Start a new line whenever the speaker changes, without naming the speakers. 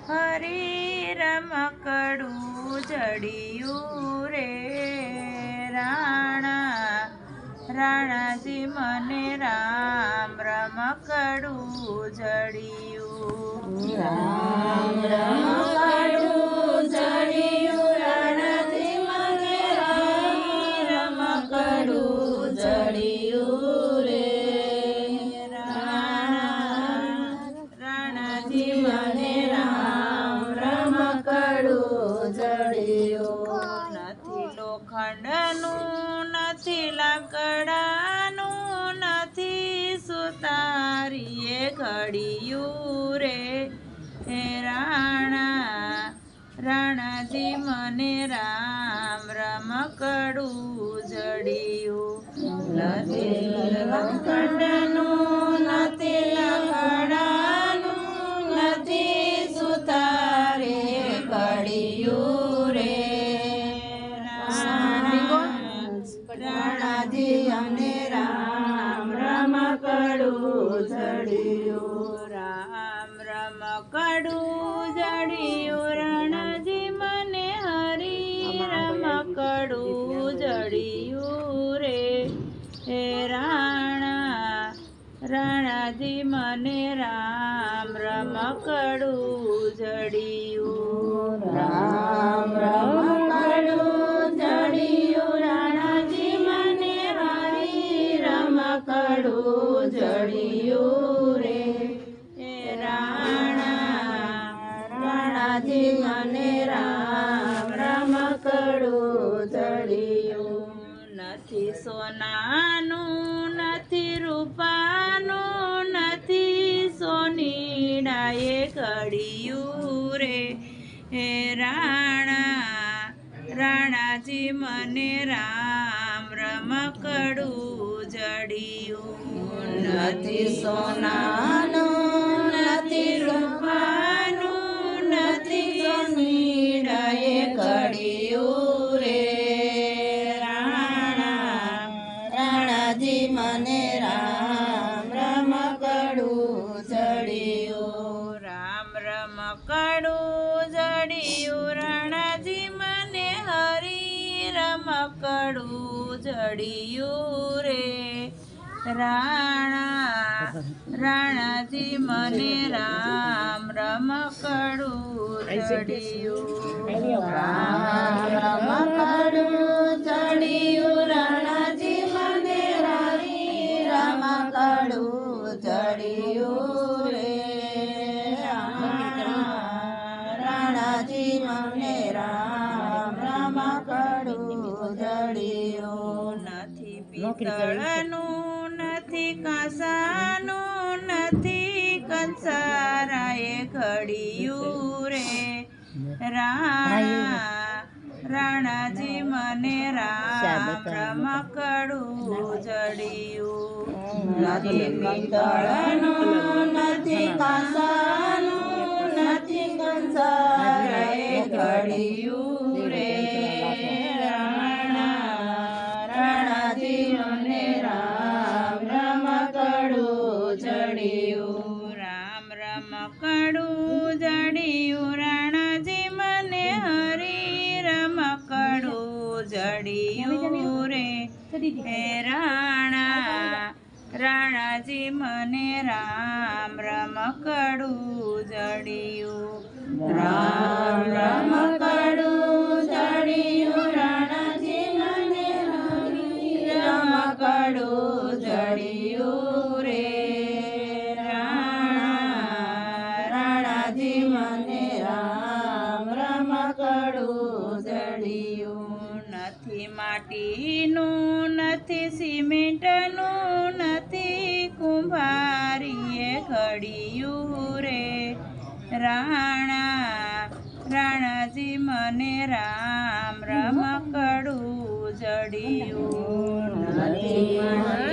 હરી રમકડું જડિયું રે રાણાજી મને રામ રમકડું જડિયું
રમકડું જડિયું રાણાજી મને રામ રમકડું જડિયું રે રાણાજી મને રામ રમકડું જડિયું
નથી લોખંડનું નથી લાકડાનું નથી સુતારીએ ઘડિયું રે હે રાણાજી મને રામ રમકડું જડિયું
નથી લોખંડનું નથી લાકડાનું નથી સુતારે ઘડિયું રે રાણાજી મને રામ રમકડું જડિયું
રામ રમકડું જડિયું રાણાજી મને હરી રમકડું જડિયું રે હે રાણાજી મને રામ રમકડું જડિયું
રામ રમકડું જડિયું રાણાજી મને હરી રમકડું જડિયું રે
હે
રાણાજી મને રામ રમકડું જડિયું
નથી સોનાનું નથી રૂપાનું નથી સોનીડાએ ઘડિયું રે હે રાણાજી મને રામ રમકડું જડિયું
નથી સોનાનું નથી રૂપાનું નથી સોનીડાએ ઘડિયું રે રાણાજી મને રામ રમકડું જડિયું
રામ રમકડું જડિયું રાણાજી મને હરી રમકડું જડિયું રે રાણાજી મને રામ રમકડું જડિયું
રમકડું જડિયું રાણાજી મને હરી રમકડું જડિયું રે રાણાજી મને રામ રમકડું જડિયું
નથી પિત્તળનું નથી કાંસાનું નથી કંસારાએ ઘડિયું રે રાણાજી મને રામ રમકડું જડિયું
નથી પિત્તળનું નથી કાંસાનું નથી કંસારાએ ઘડિયું રે રાણાજી મને રામ રમકડું જડિયું
રામ રમકડું જડિયું રાણાજી મને હરી રમકડું જડિયું રે હે રાણાજી મને રામ રમકડું જડિયું
રામ રમકડું જડિયું રાણાજી મને હરી રમકડું જડિયું રે રાણાજી મને રામ રમકડું જડિયું
નથી માટીનું નથી સિમેન્ટનું નથી કુંભારીએ ઘડિયું રે રાણાજી મને રામ રમકડું જડિયું
નથી